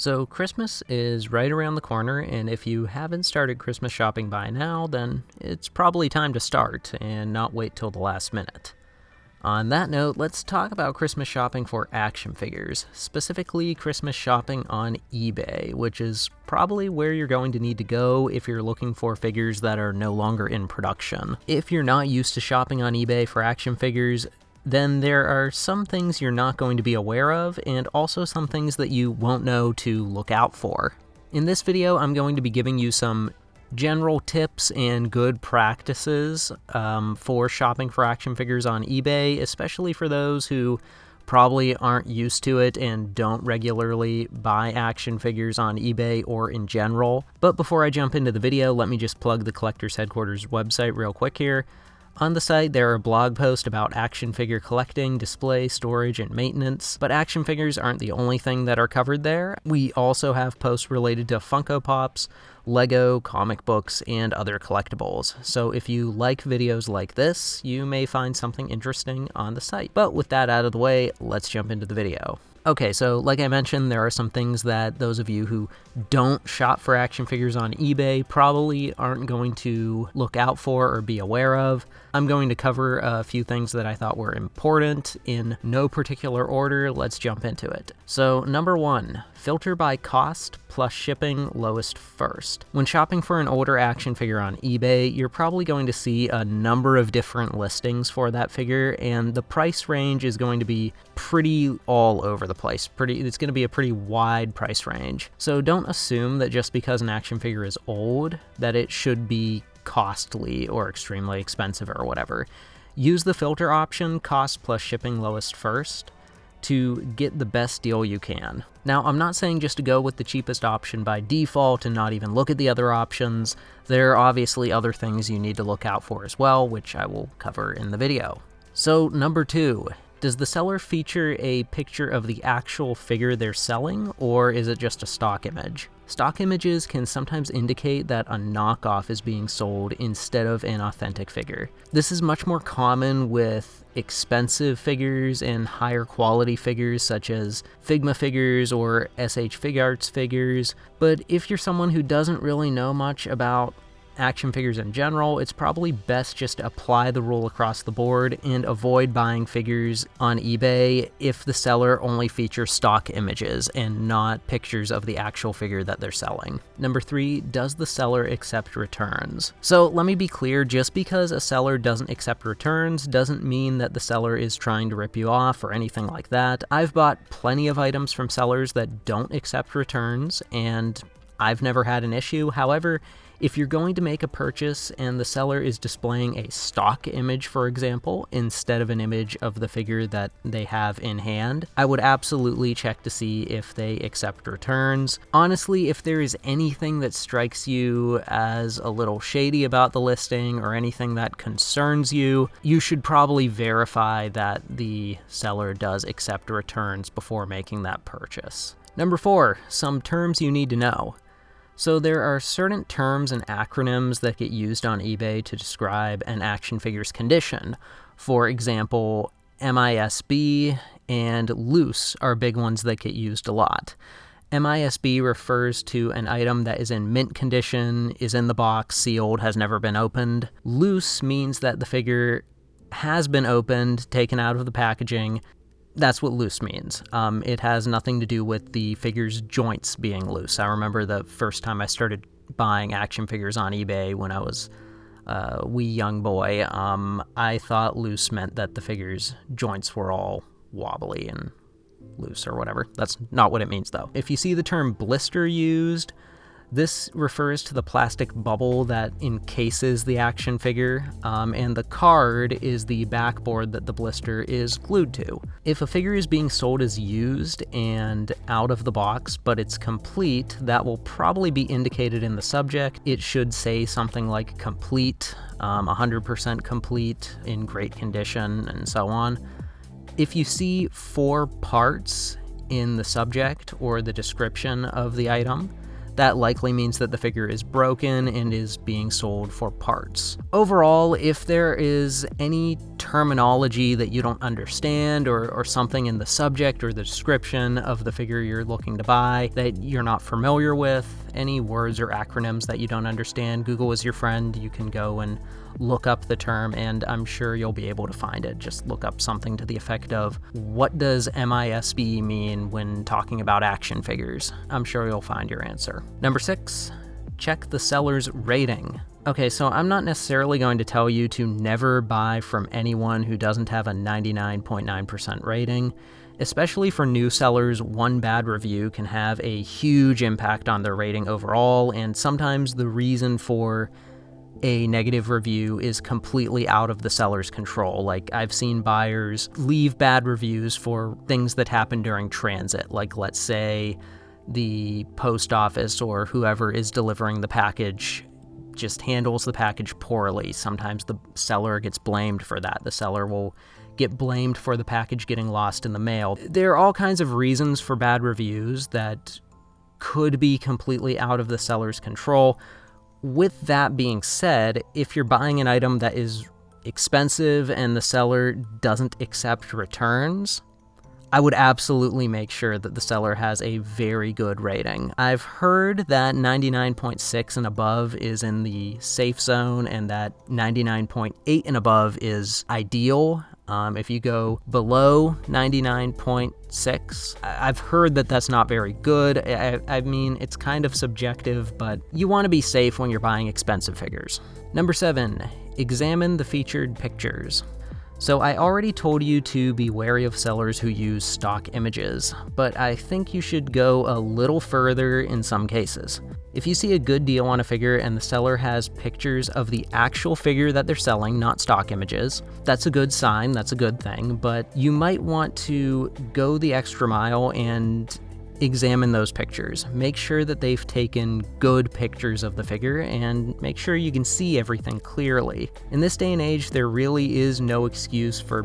So Christmas is right around the corner, and if you haven't started Christmas shopping by now, then it's probably time to start and not wait till the last minute. On that note, let's talk about Christmas shopping for action figures, specifically Christmas shopping on eBay, which is probably where you're going to need to go if you're looking for figures that are no longer in production. If you're not used to shopping on eBay for action figures, then there are some things you're not going to be aware of, and also some things that you won't know to look out for. In this video, I'm going to be giving you some general tips and good practices for shopping for action figures on eBay, especially for those who probably aren't used to it and don't regularly buy action figures on eBay or in general. But before I jump into the video, let me just plug the Collectors Headquarters website real quick here. On the site, there are blog posts about action figure collecting, display, storage, and maintenance, but action figures aren't the only thing that are covered there. We also have posts related to Funko Pops, Lego, comic books, and other collectibles. So if you like videos like this, you may find something interesting on the site. But with that out of the way, let's jump into the video. Okay, so like I mentioned, there are some things that those of you who don't shop for action figures on eBay probably aren't going to look out for or be aware of. I'm going to cover a few things that I thought were important in no particular order. Let's jump into it. So number one, filter by cost plus shipping lowest first. When shopping for an older action figure on eBay, you're probably going to see a number of different listings for that figure, and the price range is going to be pretty all over the place. It's going to be a pretty wide price range. So don't assume that just because an action figure is old, that it should be costly or extremely expensive or whatever. Use the filter option, cost plus shipping lowest first, to get the best deal you can. Now, I'm not saying just to go with the cheapest option by default and not even look at the other options. There are obviously other things you need to look out for as well, which I will cover in the video. So number two, does the seller feature a picture of the actual figure they're selling, or is it just a stock image? Stock images can sometimes indicate that a knockoff is being sold instead of an authentic figure. This is much more common with expensive figures and higher quality figures such as Figma figures or SH Figuarts figures, but if you're someone who doesn't really know much about action figures in general, it's probably best just to apply the rule across the board and avoid buying figures on eBay if the seller only features stock images and not pictures of the actual figure that they're selling. Number three, does the seller accept returns? So let me be clear, just because a seller doesn't accept returns doesn't mean that the seller is trying to rip you off or anything like that. I've bought plenty of items from sellers that don't accept returns, and I've never had an issue. However, if you're going to make a purchase and the seller is displaying a stock image, for example, instead of an image of the figure that they have in hand, I would absolutely check to see if they accept returns. Honestly, if there is anything that strikes you as a little shady about the listing or anything that concerns you, you should probably verify that the seller does accept returns before making that purchase. Number four, some terms you need to know. So there are certain terms and acronyms that get used on eBay to describe an action figure's condition. For example, MISB and loose are big ones that get used a lot. MISB refers to an item that is in mint condition, is in the box, sealed, has never been opened. Loose means that the figure has been opened, taken out of the packaging. That's what loose means. It has nothing to do with the figure's joints being loose. I remember the first time I started buying action figures on eBay when I was a wee young boy, I thought loose meant that the figure's joints were all wobbly and loose or whatever. That's not what it means though. If you see the term blister used, this refers to the plastic bubble that encases the action figure, and the card is the backboard that the blister is glued to. If a figure is being sold as used and out of the box, but it's complete, that will probably be indicated in the subject. It should say something like complete, 100% complete, in great condition, and so on. If you see 4 parts in the subject or the description of the item, that likely means that the figure is broken and is being sold for parts. Overall, if there is any terminology that you don't understand or something in the subject or the description of the figure you're looking to buy that you're not familiar with, any words or acronyms that you don't understand, Google is your friend. You can go and look up the term and I'm sure you'll be able to find it. Just look up something to the effect of, what does MISB mean when talking about action figures? I'm sure you'll find your answer. Number 6, check the seller's rating. Okay, so I'm not necessarily going to tell you to never buy from anyone who doesn't have a 99.9% rating. Especially for new sellers, one bad review can have a huge impact on their rating overall, and sometimes the reason for a negative review is completely out of the seller's control. Like, I've seen buyers leave bad reviews for things that happen during transit, like let's say the post office or whoever is delivering the package just handles the package poorly. Sometimes the seller gets blamed for that. The seller will get blamed for the package getting lost in the mail. There are all kinds of reasons for bad reviews that could be completely out of the seller's control. With that being said, if you're buying an item that is expensive and the seller doesn't accept returns, I would absolutely make sure that the seller has a very good rating. I've heard that 99.6 and above is in the safe zone and that 99.8 and above is ideal. If you go below 99.6, I've heard that that's not very good. I mean, it's kind of subjective, but you want to be safe when you're buying expensive figures. Number 7, examine the featured pictures. So I already told you to be wary of sellers who use stock images, but I think you should go a little further in some cases. If you see a good deal on a figure and the seller has pictures of the actual figure that they're selling, not stock images, that's a good sign, that's a good thing, but you might want to go the extra mile and examine those pictures. Make sure that they've taken good pictures of the figure and make sure you can see everything clearly. In this day and age, there really is no excuse for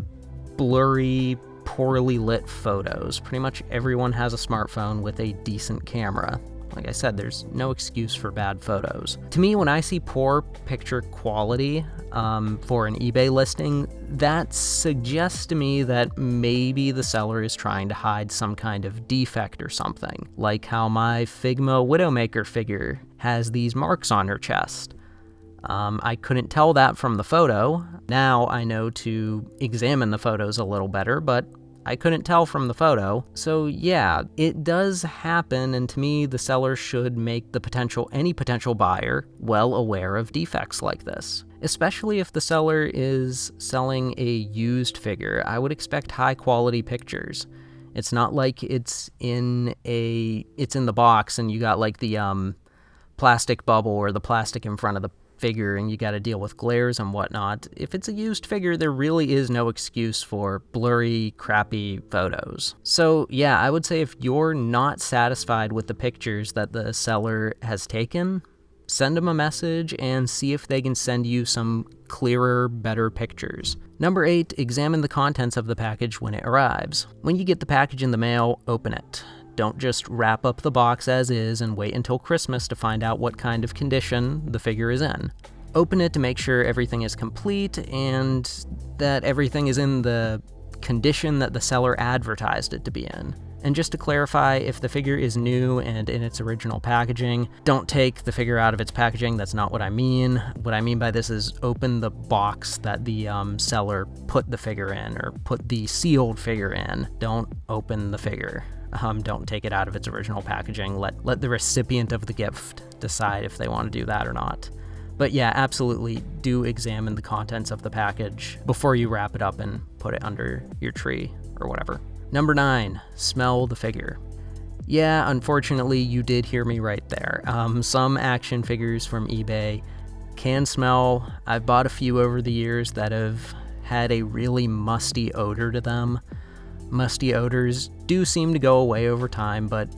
blurry, poorly lit photos. Pretty much everyone has a smartphone with a decent camera. Like I said, there's no excuse for bad photos. To me, when I see poor picture quality for an eBay listing, that suggests to me that maybe the seller is trying to hide some kind of defect or something, like how my Figma Widowmaker figure has these marks on her chest. I couldn't tell that from the photo. Now I know to examine the photos a little better, but I couldn't tell from the photo. So yeah, it does happen, and to me, the seller should make any potential buyer well aware of defects like this. Especially if the seller is selling a used figure, I would expect high quality pictures. It's not like it's in the box and you got like the plastic bubble or the plastic in front of the figure and you got to deal with glares and whatnot. If it's a used figure, there really is no excuse for blurry, crappy photos. So yeah, I would say if you're not satisfied with the pictures that the seller has taken, send them a message and see if they can send you some clearer, better pictures. Number 8, examine the contents of the package when it arrives. When you get the package in the mail, open it. Don't just wrap up the box as is and wait until Christmas to find out what kind of condition the figure is in. Open it to make sure everything is complete and that everything is in the condition that the seller advertised it to be in. And just to clarify, if the figure is new and in its original packaging, don't take the figure out of its packaging. That's not what I mean. What I mean by this is open the box that the seller put the figure in or put the sealed figure in. Don't open the figure. Don't take it out of its original packaging. Let the recipient of the gift decide if they want to do that or not. But yeah, absolutely do examine the contents of the package before you wrap it up and put it under your tree or whatever. Number 9, smell the figure. Yeah, unfortunately, you did hear me right there. Some action figures from eBay can smell. I've bought a few over the years that have had a really musty odor to them. Musty odors do seem to go away over time, but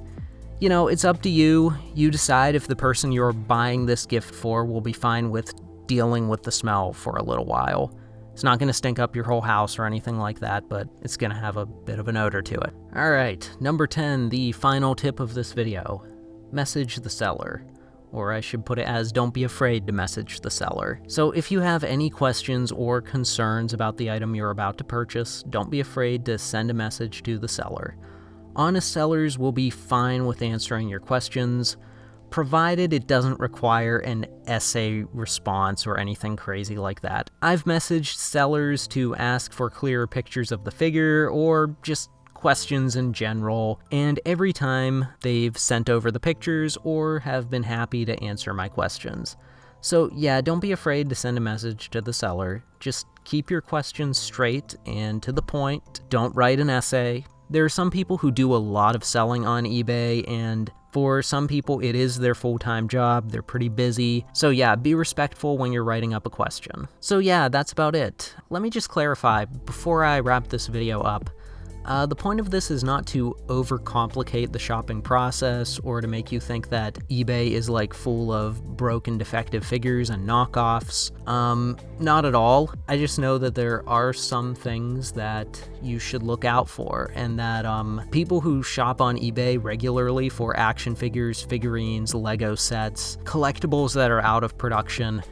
you know, it's up to you. You decide if the person you're buying this gift for will be fine with dealing with the smell for a little while. It's not going to stink up your whole house or anything like that, but it's going to have a bit of an odor to it. Alright, number 10, the final tip of this video. message the seller. Or I should put it as, don't be afraid to message the seller. So if you have any questions or concerns about the item you're about to purchase, don't be afraid to send a message to the seller. Honest sellers will be fine with answering your questions, provided it doesn't require an essay response or anything crazy like that. I've messaged sellers to ask for clearer pictures of the figure or just questions in general, and every time they've sent over the pictures or have been happy to answer my questions. So yeah, don't be afraid to send a message to the seller. Just keep your questions straight and to the point. Don't write an essay. There are some people who do a lot of selling on eBay, and for some people it is their full-time job. They're pretty busy. So yeah, be respectful when you're writing up a question. So yeah, that's about it. Let me just clarify before I wrap this video up. The point of this is not to overcomplicate the shopping process or to make you think that eBay is like full of broken, defective figures and knockoffs. Not at all. I just know that there are some things that you should look out for, and that people who shop on eBay regularly for action figures, figurines, Lego sets, collectibles that are out of production,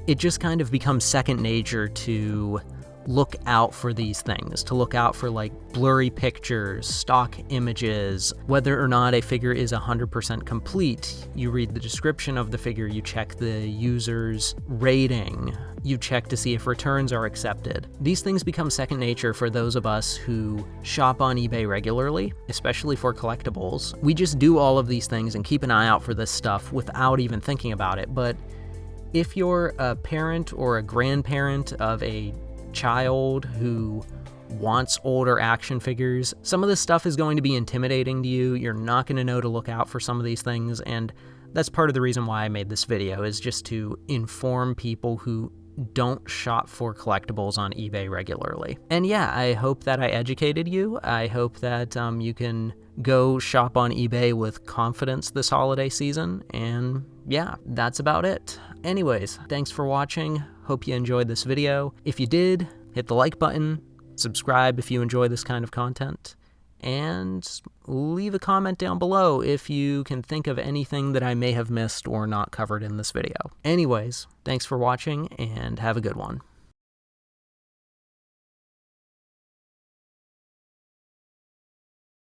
it just kind of becomes second nature to look out for these things, to look out for like blurry pictures, stock images, whether or not a figure is 100% complete. You read the description of the figure, you check the user's rating, you check to see if returns are accepted. These things become second nature for those of us who shop on eBay regularly, especially for collectibles. We just do all of these things and keep an eye out for this stuff without even thinking about it. But if you're a parent or a grandparent of a child who wants older action figures, some of this stuff is going to be intimidating to you. You're not going to know to look out for some of these things, and that's part of the reason why I made this video, is just to inform people who don't shop for collectibles on eBay regularly. And yeah, I hope that I educated you. I hope that you can go shop on eBay with confidence this holiday season, and yeah, that's about it. Anyways, thanks for watching. Hope you enjoyed this video. If you did, hit the like button, subscribe if you enjoy this kind of content, and leave a comment down below if you can think of anything that I may have missed or not covered in this video. Anyways, thanks for watching, and have a good one.